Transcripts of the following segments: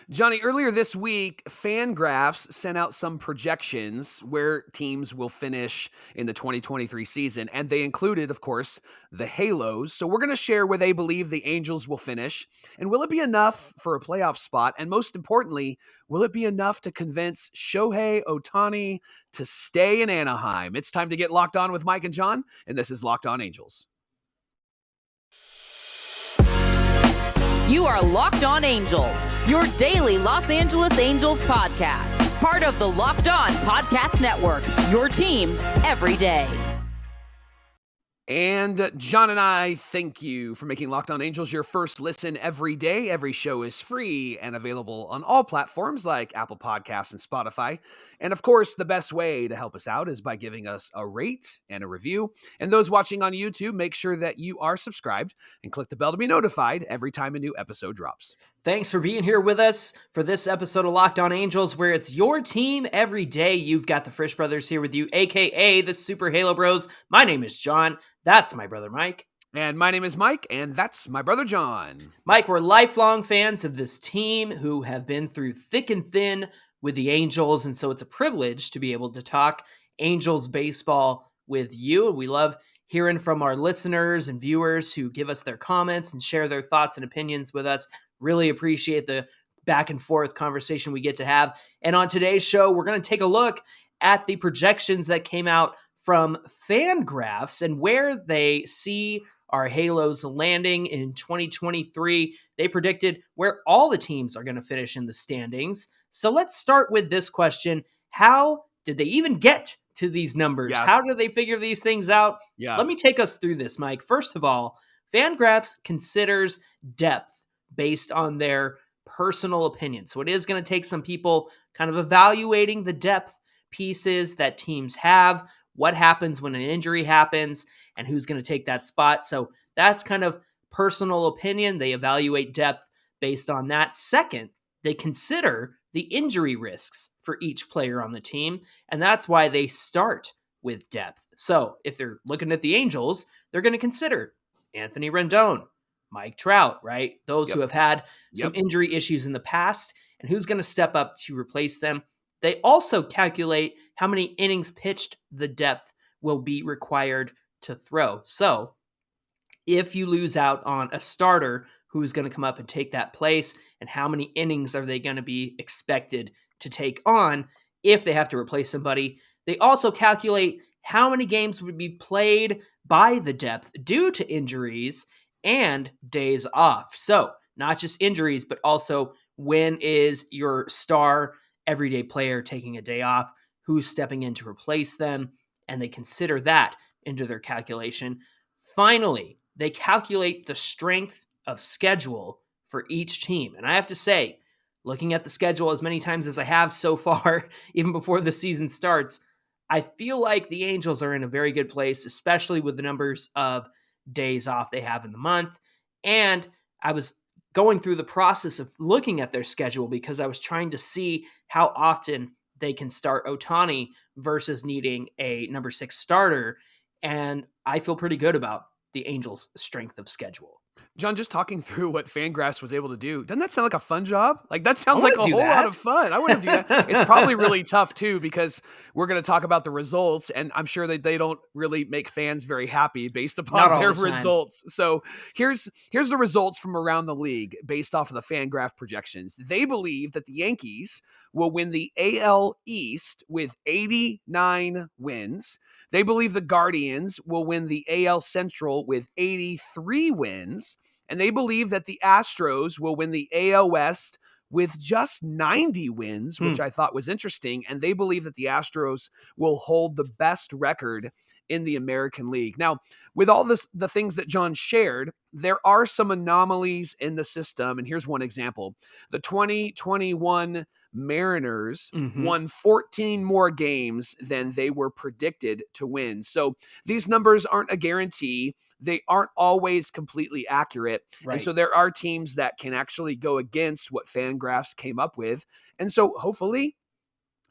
Johnny, earlier this week, FanGraphs sent out some projections where teams will finish in the 2023 season, and they included, of course, the Halos. So we're going to share where they believe the Angels will finish, and will it be enough for a playoff spot? And most importantly, will it be enough to convince Shohei Ohtani to stay in Anaheim? It's time to get locked on with Mike and John, and this is Locked On Angels. You are Locked On Angels, your daily Los Angeles Angels podcast. Part of the Locked On Podcast Network, your team every day. And John and I thank you for making Locked On Angels your first listen every day. Every show is free and available on all platforms like Apple Podcasts and Spotify. And of course, the best way to help us out is by giving us a rate and a review. And those watching on YouTube, make sure that you are subscribed and click the bell to be notified every time a new episode drops. Thanks for being here with us for this episode of Locked On Angels, where it's your team every day. You've got the Frisch Brothers here with you, a.k.a. the Super Halo Bros. My name is John. That's my brother, Mike. And my name is Mike, and that's my brother, John. Mike, we're lifelong fans of this team who have been through thick and thin with the Angels, and so it's a privilege to be able to talk Angels baseball with you. We love hearing from our listeners and viewers who give us their comments and share their thoughts and opinions with us. Really appreciate the back and forth conversation we get to have. And on today's show, we're going to take a look at the projections that came out from FanGraphs and where they see our Halos landing in 2023. They predicted where all the teams are going to finish in the standings. So let's start with this question. How did they even get to these numbers? Yeah. How do they figure these things out? Yeah. Let me take us through this, Mike. First of all, FanGraphs considers depth based on their personal opinion. So it is going to take some people kind of evaluating the depth pieces that teams have, what happens when an injury happens, and who's going to take that spot. So that's kind of personal opinion. They evaluate depth based on that. Second, they consider the injury risks for each player on the team, and that's why they start with depth. So if they're looking at the Angels, they're going to consider Anthony Rendon, Mike Trout, right? Those who have had some injury issues in the past, and who's going to step up to replace them. They also calculate how many innings pitched the depth will be required to throw. So if you lose out on a starter, who's going to come up and take that place, and how many innings are they going to be expected to take on if they have to replace somebody. They also calculate how many games would be played by the depth due to injuries and days off. So not just injuries, but also when is your star everyday player taking a day off, who's stepping in to replace them, and they consider that into their calculation. Finally, they calculate the strength of schedule for each team. And I have to say, looking at the schedule as many times as I have so far, even before the season starts, I feel like the Angels are in a very good place, especially with the numbers of days off they have in the month. And I was going through the process of looking at their schedule because I was trying to see how often they can start Ohtani versus needing a number 6 starter. And I feel pretty good about the Angels' strength of schedule. John, just talking through what FanGraphs was able to do, doesn't that sound like a fun job? Like, that sounds like a whole lot of fun. I wouldn't do that. It's probably really tough, too, because we're going to talk about the results, and I'm sure that they don't really make fans very happy based upon their results. So here's the results from around the league based off of the FanGraph projections. They believe that the Yankees will win the AL East with 89 wins. They believe the Guardians will win the AL Central with 83 wins. And they believe that the Astros will win the AL West with just 90 wins, which I thought was interesting. And they believe that the Astros will hold the best record in the American League. Now, with all the things that John shared, there are some anomalies in the system. And here's one example. The 2021 Mariners won 14 more games than they were predicted to win. So these numbers aren't a guarantee. They aren't always completely accurate. Right. And so there are teams that can actually go against what FanGraphs came up with. And so hopefully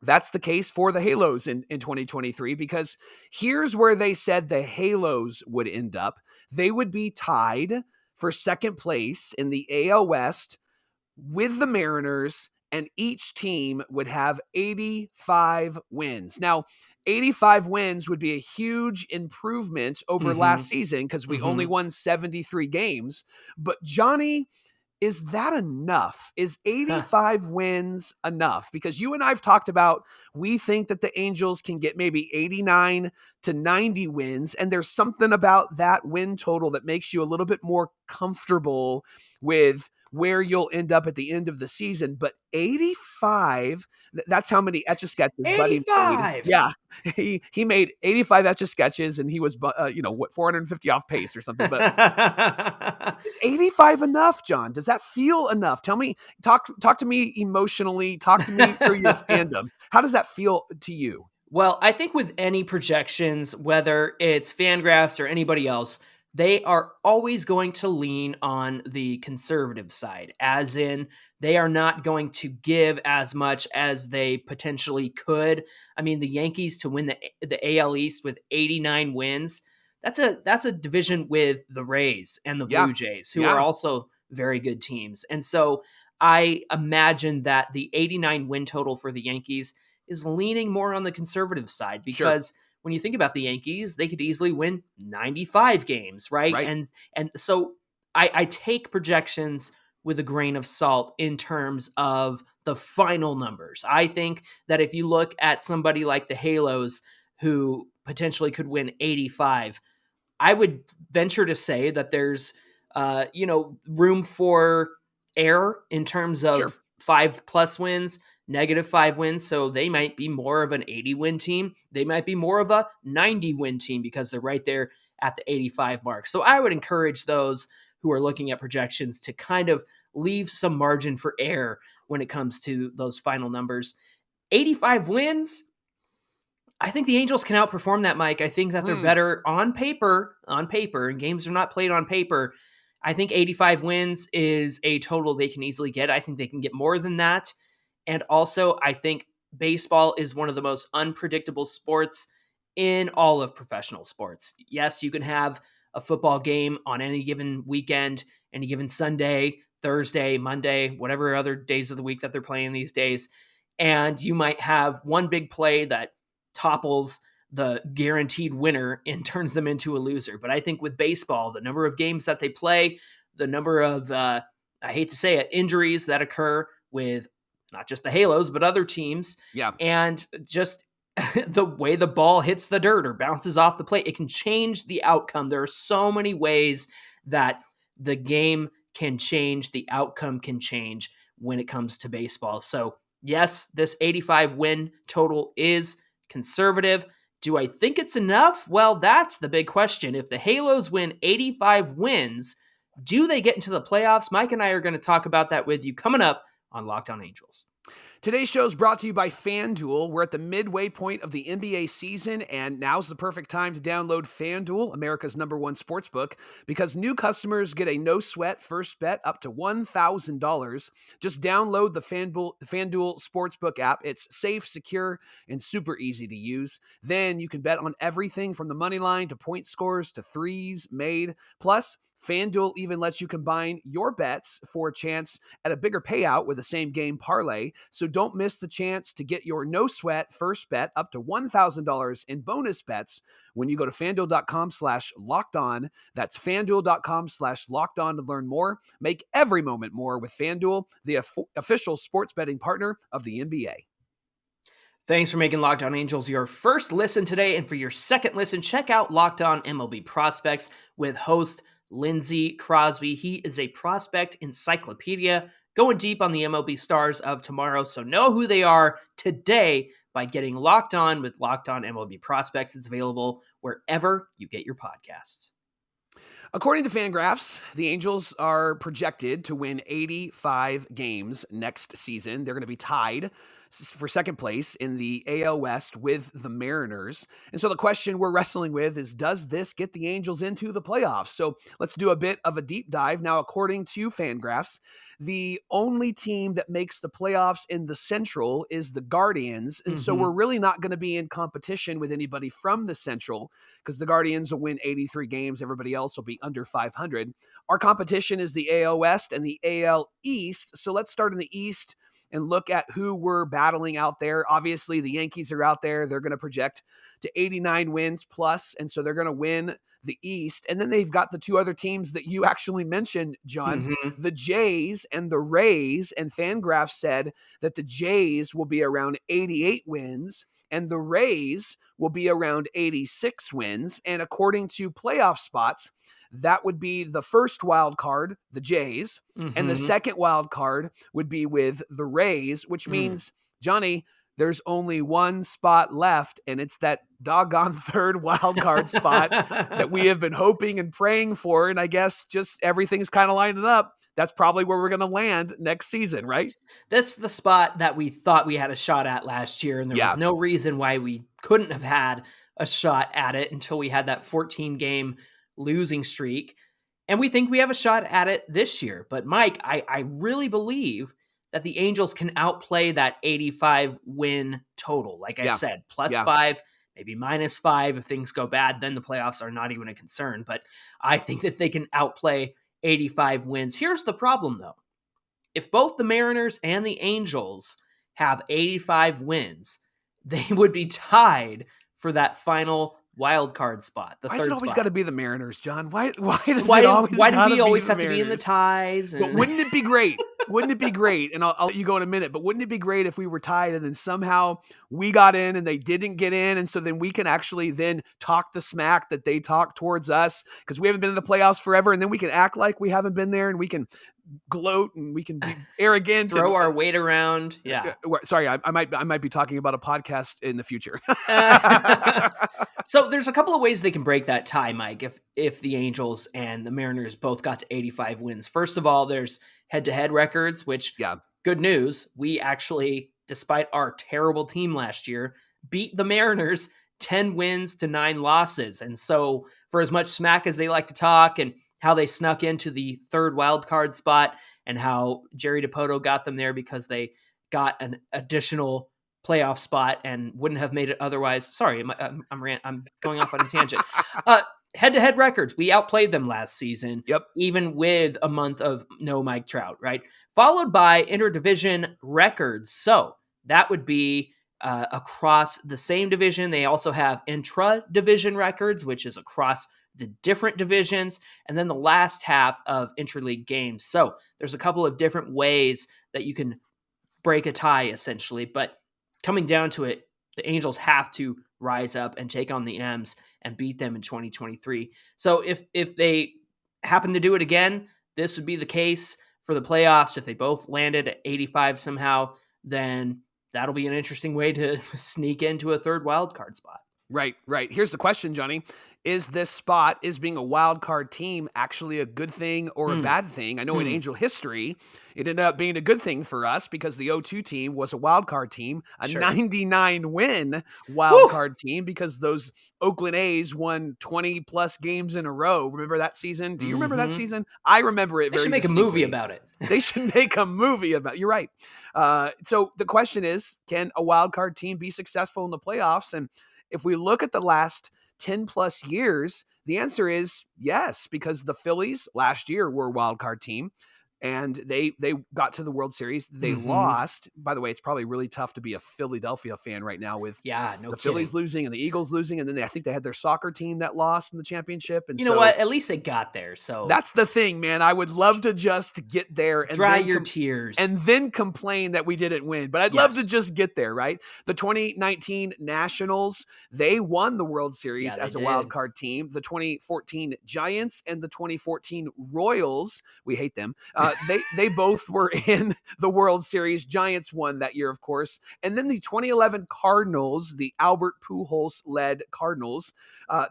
that's the case for the Halos in 2023, because here's where they said the Halos would end up. They would be tied for second place in the AL West with the Mariners, and each team would have 85 wins. Now, 85 wins would be a huge improvement over last season because we only won 73 games. But Johnny, is that enough? Is 85 wins enough? Because you and I have talked about, we think that the Angels can get maybe 89 to 90 wins, and there's something about that win total that makes you a little bit more comfortable with where you'll end up at the end of the season. But 85, that's how many Etch-a-Sketches Buddy made. Yeah, he made 85 Etch-a-Sketches, and he was 450 off pace or something. But is 85 enough, John? Does that feel enough? Tell me, talk to me emotionally, talk to me through your fandom. How does that feel to you? Well, I think with any projections, whether it's FanGraphs or anybody else, they are always going to lean on the conservative side, as in they are not going to give as much as they potentially could. I mean, the Yankees to win the AL East with 89 wins, that's a division with the Rays and the Blue Jays, who are also very good teams. And so I imagine that the 89 win total for the Yankees is leaning more on the conservative side because when you think about the Yankees, they could easily win 95 games, right? And so I take projections with a grain of salt in terms of the final numbers. I think that if you look at somebody like the Halos who potentially could win 85, I would venture to say that there's room for error in terms of 5+ wins, -5 wins. So they might be more of an 80-win team. They might be more of a 90-win team because they're right there at the 85 mark. So I would encourage those who are looking at projections to kind of leave some margin for error when it comes to those final numbers. 85 wins, I think the Angels can outperform that, Mike. I think that they're better on paper, and games are not played on paper. I think 85 wins is a total they can easily get. I think they can get more than that. And also, I think baseball is one of the most unpredictable sports in all of professional sports. Yes, you can have a football game on any given weekend, any given Sunday, Thursday, Monday, whatever other days of the week that they're playing these days. And you might have one big play that topples the guaranteed winner and turns them into a loser. But I think with baseball, the number of games that they play, the number of, I hate to say it, injuries that occur with not just the Halos, but other teams. Yeah. And just the way the ball hits the dirt or bounces off the plate, it can change the outcome. There are so many ways that the game can change, the outcome can change when it comes to baseball. So yes, this 85 win total is conservative. Do I think it's enough? Well, that's the big question. If the Halos win 85 wins, do they get into the playoffs? Mike and I are going to talk about that with you coming up on Locked On Angels. Today's show is brought to you by FanDuel. We're at the midway point of the NBA season, and now's the perfect time to download FanDuel, America's #1 sportsbook, because new customers get a no-sweat first bet up to $1,000. Just download the FanDuel Sportsbook app. It's safe, secure, and super easy to use. Then you can bet on everything from the money line to point scores to threes made. Plus, FanDuel even lets you combine your bets for a chance at a bigger payout with a same game parlay. So don't miss the chance to get your no sweat first bet up to $1,000 in bonus bets when you go to FanDuel.com/lockedon. That's FanDuel.com/lockedon to learn more. Make every moment more with FanDuel, the official sports betting partner of the NBA. Thanks for making Locked On Angels your first listen today. And for your second listen, check out Locked On MLB Prospects with host Lindsey Crosby. He is a prospect encyclopedia going deep on the MLB stars of tomorrow. So know who they are today by getting Locked On with Locked On MLB Prospects. It's available wherever you get your podcasts. According to FanGraphs, the Angels are projected to win 85 games next season. They're going to be tied for second place in the AL West with the Mariners. And so the question we're wrestling with is, does this get the Angels into the playoffs? So let's do a bit of a deep dive. Now, according to FanGraphs, the only team that makes the playoffs in the Central is the Guardians. And so we're really not going to be in competition with anybody from the Central because the Guardians will win 83 games. Everybody else will be under 500. Our competition is the AL West and the AL East. So let's start in the East and look at who we're battling out there. Obviously, the Yankees are out there. They're going to project to 89 wins plus, and so they're going to win the East. And then they've got the two other teams that you actually mentioned, John, the Jays and the Rays. And FanGraphs said that the Jays will be around 88 wins and the Rays will be around 86 wins. And according to playoff spots, that would be the first wild card, the Jays, and the second wild card would be with the Rays, which means, Johnny, there's only one spot left, and it's that doggone third wild card spot that we have been hoping and praying for. And I guess just everything's kind of lining up. That's probably where we're going to land next season, right? That's the spot that we thought we had a shot at last year, and there was no reason why we couldn't have had a shot at it until we had that 14-game losing streak. And we think we have a shot at it this year. But Mike, I really believe that the Angels can outplay that 85 win total. Like I said, plus 5, maybe minus 5. If things go bad, then the playoffs are not even a concern. But I think that they can outplay 85 wins. Here's the problem, though. If both the Mariners and the Angels have 85 wins, they would be tied for that final wild card spot. Why has it always got to be the Mariners, John? Why do we always have to be in the ties? But wouldn't it be great? Wouldn't it be great? And I'll let you go in a minute, but wouldn't it be great if we were tied and then somehow we got in and they didn't get in? And so then we can actually then talk the smack that they talk towards us because we haven't been in the playoffs forever. And then we can act like we haven't been there and we can gloat and we can be arrogant, throw our weight around. Yeah. Sorry, I might be talking about a podcast in the future. So there's a couple of ways they can break that tie, Mike, if the Angels and the Mariners both got to 85 wins. First of all, there's head-to-head records, which, good news, we actually, despite our terrible team last year, beat the Mariners 10 wins to 9 losses. And so for as much smack as they like to talk and how they snuck into the third wild card spot and how Jerry DiPoto got them there because they got an additional playoff spot and wouldn't have made it otherwise. Sorry, I'm going off on a tangent. Head-to-head records, we outplayed them last season, even with a month of no Mike Trout, right? Followed by interdivision records. So that would be across the same division. They also have intra-division records, which is across the different divisions, and then the last half of interleague games. So there's a couple of different ways that you can break a tie, essentially, but coming down to it, the Angels have to rise up and take on the M's and beat them in 2023. So if they happen to do it again, this would be the case for the playoffs. If they both landed at 85 somehow, then that'll be an interesting way to sneak into a third wild card spot. Right. Here's the question, Johnny. Is being a wild card team actually a good thing or a bad thing? I know in Angel history, it ended up being a good thing for us because the 0-2 team was a wild card team, a 99-win wild card team because those Oakland A's won 20 plus games in a row. Remember that season? Do you remember that season? I remember it. They should make a movie about it. They should make a movie about it. You're right. So the question is, can a wild card team be successful in the playoffs? And if we look at the last 10 plus years, the answer is yes, because the Phillies last year were a wild card team and they got to the World Series. They lost. By the way, it's probably really tough to be a Philadelphia fan right now with the Phillies losing and the Eagles losing. And then I think they had their soccer team that lost in the championship. And you know what? At least they got there. So that's the thing, man. I would love to just get there and dry your tears and then complain that we didn't win. But I'd love to just get there, right? The 2019 Nationals, they won the World Series as a wild card team. The 2014 Giants and the 2014 Royals, we hate them. They both were in the World Series. Giants won that year, of course. And then the 2011 Cardinals, the Albert Pujols-led Cardinals,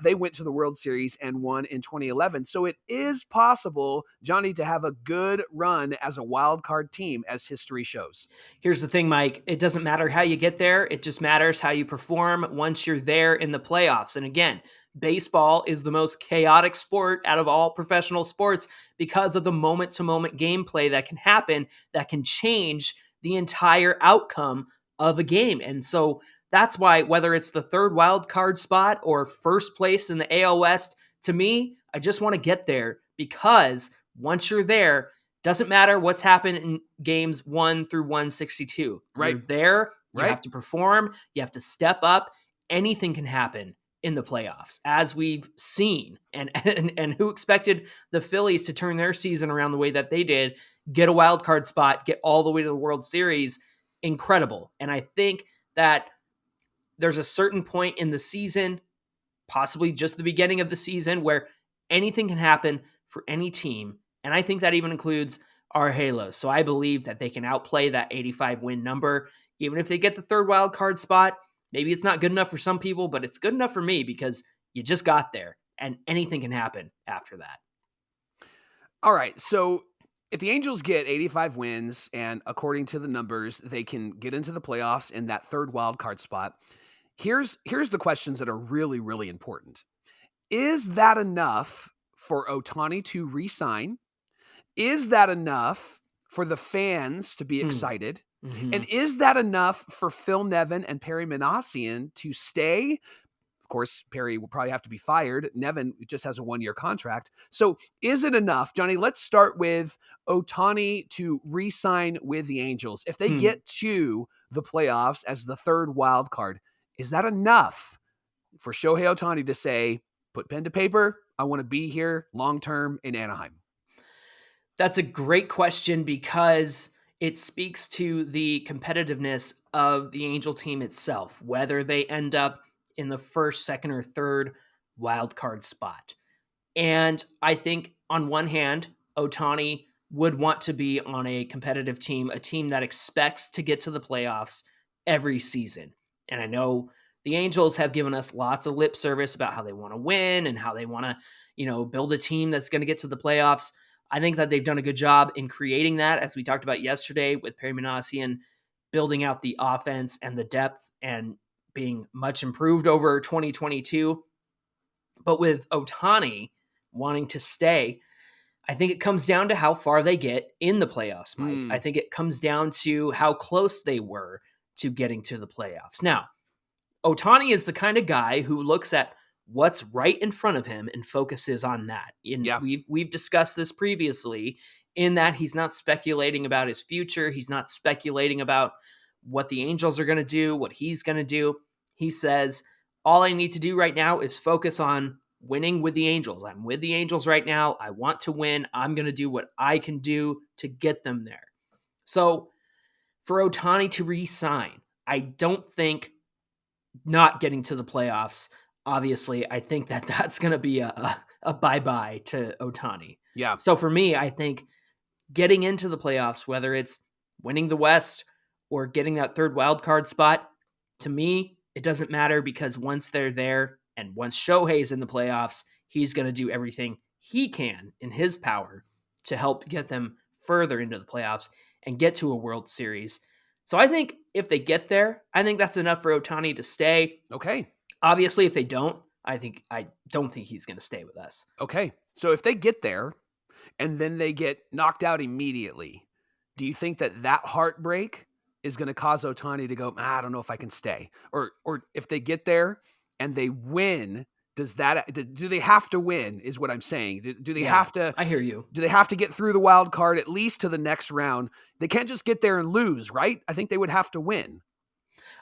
they went to the World Series and won in 2011. So it is possible, Johnny, to have a good run as a wild card team, as history shows. Here's the thing, Mike. It doesn't matter how you get there. It just matters how you perform once you're there in the playoffs. And again, baseball is the most chaotic sport out of all professional sports because of the moment-to-moment gameplay that can happen that can change the entire outcome of a game. And so that's why whether it's the third wild card spot or first place in the AL West, To me, I just want to get there because once you're there, doesn't matter what's happened in games 1 through 162. Right. You're there. You Right. have to perform. You have to step up. Anything can happen in the playoffs, as we've seen. And who expected the Phillies to turn their season around the way that they did, get a wild card spot, get all the way to the World Series? Incredible. And I think that there's a certain point in the season, possibly just the beginning of the season, where anything can happen for any team. And I think that even includes our Halos. So I believe that they can outplay that 85 win number. Even if they get the third wild card spot, maybe it's not good enough for some people, but it's good enough for me because you just got there and anything can happen after that. All right. So if the Angels get 85 wins and according to the numbers, they can get into the playoffs in that third wild card spot. Here's the questions that are really, really important. Is that enough for Ohtani to re-sign? Is that enough for the fans to be excited? Mm-hmm. And is that enough for Phil Nevin and Perry Minasian to stay? Of course, Perry will probably have to be fired. Nevin just has a 1-year contract. So is it enough? Johnny, let's start with Ohtani to re-sign with the Angels. If they get to the playoffs as the third wild card, is that enough for Shohei Ohtani to say, put pen to paper, I want to be here long-term in Anaheim? That's a great question because it speaks to the competitiveness of the Angel team itself, whether they end up in the first, second, or third wild card spot. And I think on one hand, Ohtani would want to be on a competitive team, a team that expects to get to the playoffs every season. And I know the Angels have given us lots of lip service about how they want to win and how they want to, build a team that's going to get to the playoffs. I think that they've done a good job in creating that, as we talked about yesterday with Perry Minasian, building out the offense and the depth and being much improved over 2022. But with Ohtani wanting to stay, I think it comes down to how far they get in the playoffs, Mike. I think it comes down to how close they were to getting to the playoffs. Now, Ohtani is the kind of guy who looks at what's right in front of him and focuses on that. We've discussed this previously in that he's not speculating about his future. He's not speculating about what the Angels are going to do, what he's going to do. He says, all I need to do right now is focus on winning with the Angels. I'm with the Angels right now. I want to win. I'm going to do what I can do to get them there. So for Ohtani to re-sign, I don't think not getting to the playoffs, obviously, I think that that's going to be a bye-bye to Ohtani. Yeah. So for me, I think getting into the playoffs, whether it's winning the West or getting that third wild card spot, to me, it doesn't matter because once they're there and once Shohei's in the playoffs, he's going to do everything he can in his power to help get them further into the playoffs and get to a World Series. So I think if they get there, I think that's enough for Ohtani to stay. Okay. Obviously, if they don't, I don't think he's going to stay with us. Okay. So if they get there and then they get knocked out immediately, do you think that heartbreak is going to cause Ohtani to go, I don't know if I can stay? Or if they get there and they win, do they have to win is what I'm saying. Do they have to? I hear you. Do they have to get through the wild card at least to the next round? They can't just get there and lose, right? I think they would have to win.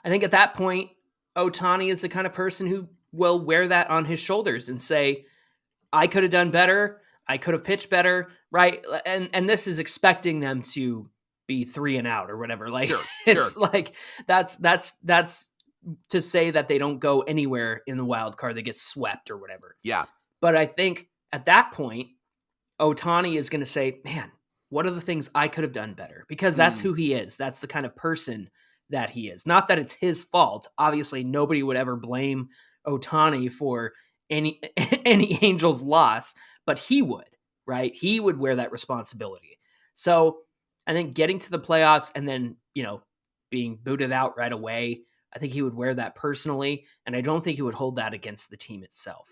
I think at that point, Ohtani is the kind of person who will wear that on his shoulders and say, I could have done better. I could have pitched better. Right. And this is expecting them to be 3 and out or whatever. Like, it's like, that's to say that they don't go anywhere in the wild card, they get swept or whatever. Yeah. But I think at that point, Ohtani is going to say, man, what are the things I could have done better? Because that's who he is. That's the kind of person that he is. Not that it's his fault. Obviously, nobody would ever blame Ohtani for any Angels loss, but he would, right? He would wear that responsibility. So I think getting to the playoffs and then, being booted out right away, I think he would wear that personally, and I don't think he would hold that against the team itself.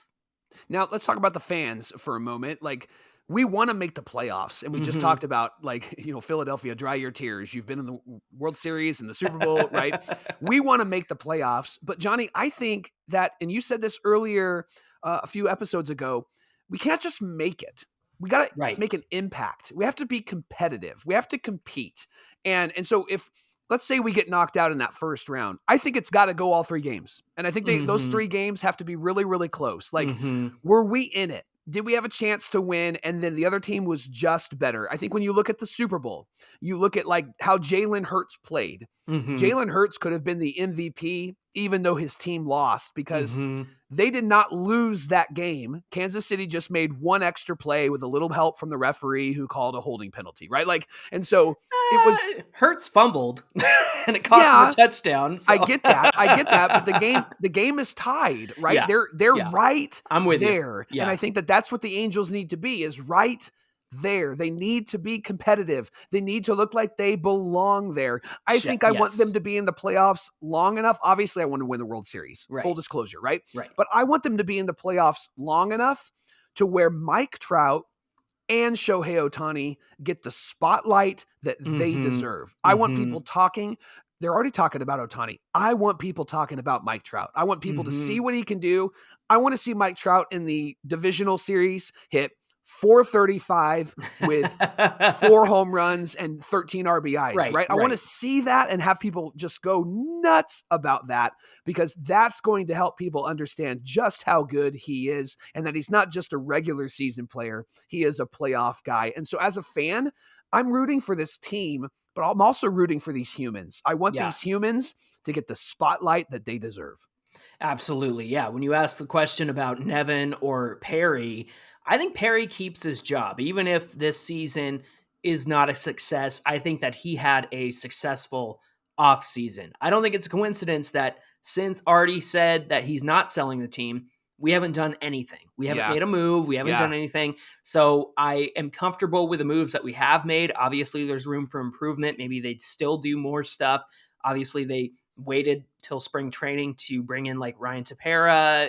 Now, let's talk about the fans for a moment. Like, we want to make the playoffs. And we just Mm-hmm. talked about, like, Philadelphia, dry your tears. You've been in the World Series and the Super Bowl, right? We want to make the playoffs. But Johnny, I think that, and you said this earlier a few episodes ago, we can't just make it. We got to Right. make an impact. We have to be competitive. We have to compete. And so if, let's say we get knocked out in that first round, I think it's got to go all 3 games. And I think those 3 games have to be really, really close. Like, were we in it? Did we have a chance to win? And then the other team was just better. I think when you look at the Super Bowl, you look at like how Jalen Hurts played. Jalen Hurts could have been the MVP, even though his team lost, because they did not lose that game. Kansas City just made one extra play with a little help from the referee who called a holding penalty, right? Like, and so it was Hurts fumbled and it cost him a touchdown. So. I get that. But the game is tied, right? Yeah. They're right I'm with there. you. Yeah. And I think that's what the Angels need to be, is right there. They need to be competitive. They need to look like they belong there. I think I want them to be in the playoffs long enough. Obviously, I want to win the World Series. Right. Full disclosure, right? Right. But I want them to be in the playoffs long enough to where Mike Trout and Shohei Ohtani get the spotlight that they deserve. I want people talking. They're already talking about Ohtani. I want people talking about Mike Trout. I want people to see what he can do. I want to see Mike Trout in the divisional series hit .435 with 4 home runs and 13 RBIs, right? I want to see that and have people just go nuts about that, because that's going to help people understand just how good he is, and that he's not just a regular season player. He is a playoff guy. And so as a fan, I'm rooting for this team, but I'm also rooting for these humans. I want these humans to get the spotlight that they deserve. Absolutely. Yeah. When you ask the question about Nevin or Perry, I think Perry keeps his job. Even if this season is not a success, I think that he had a successful offseason. I don't think it's a coincidence that since Artie said that he's not selling the team, we haven't done anything. We haven't made a move. We haven't done anything. So I am comfortable with the moves that we have made. Obviously, there's room for improvement. Maybe they'd still do more stuff. Obviously, they waited till spring training to bring in like Ryan Tepera.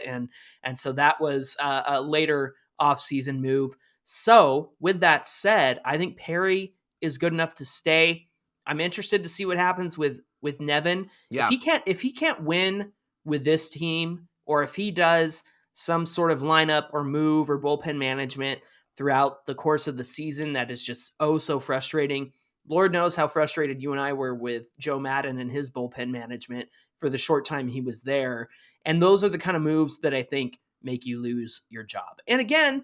And so that was a later offseason move. So with that said, I think Perry is good enough to stay. I'm interested to see what happens with Nevin. Yeah. If he can't win with this team, or if he does some sort of lineup or move or bullpen management throughout the course of the season that is just so frustrating. Lord knows how frustrated you and I were with Joe Madden and his bullpen management for the short time he was there. And those are the kind of moves that I think make you lose your job. And again,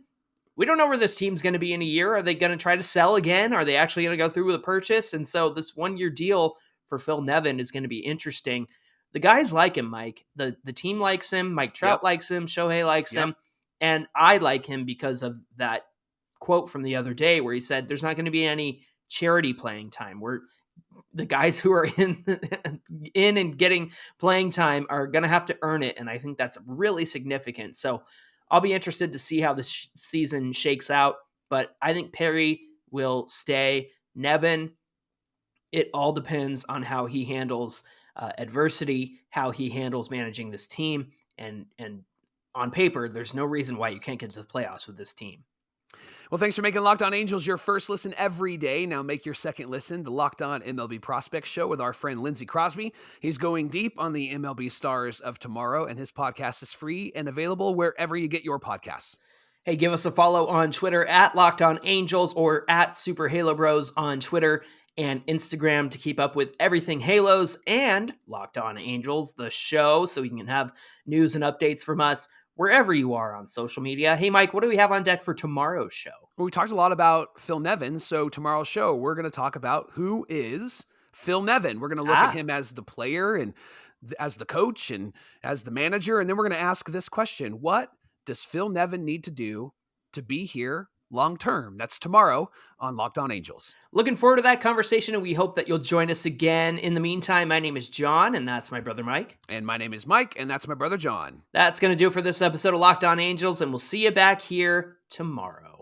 we don't know where this team's going to be in a year. Are they going to try to sell again? Are they actually going to go through with a purchase? And so this 1-year deal for Phil Nevin is going to be interesting. The guys like him, Mike. The team likes him. Mike Trout likes him. Shohei likes him. And I like him because of that quote from the other day where he said there's not going to be any charity playing time, where the guys who are in and getting playing time are going to have to earn it. And I think that's really significant. So I'll be interested to see how this season shakes out, but I think Perry will stay. Nevin, it all depends on how he handles adversity, how he handles managing this team. And on paper, there's no reason why you can't get to the playoffs with this team. Well, thanks for making Locked On Angels your first listen every day. Now make your second listen, the Locked On MLB Prospects Show with our friend Lindsey Crosby. He's going deep on the MLB stars of tomorrow, and his podcast is free and available wherever you get your podcasts. Hey, give us a follow on Twitter at Locked On Angels or at Super Halo Bros on Twitter and Instagram to keep up with everything Halos and Locked On Angels, the show, so you can have news and updates from us wherever you are on social media. Hey, Mike, what do we have on deck for tomorrow's show? Well, we talked a lot about Phil Nevin, so tomorrow's show, we're going to talk about who is Phil Nevin. We're going to look at him as the player and as the coach and as the manager, and then we're going to ask this question: what does Phil Nevin need to do to be here long-term? That's tomorrow on Locked On Angels. Looking forward to that conversation, and we hope that you'll join us again. In the meantime, my name is John, and that's my brother Mike. And my name is Mike, and that's my brother John. That's going to do it for this episode of Locked On Angels, and we'll see you back here tomorrow.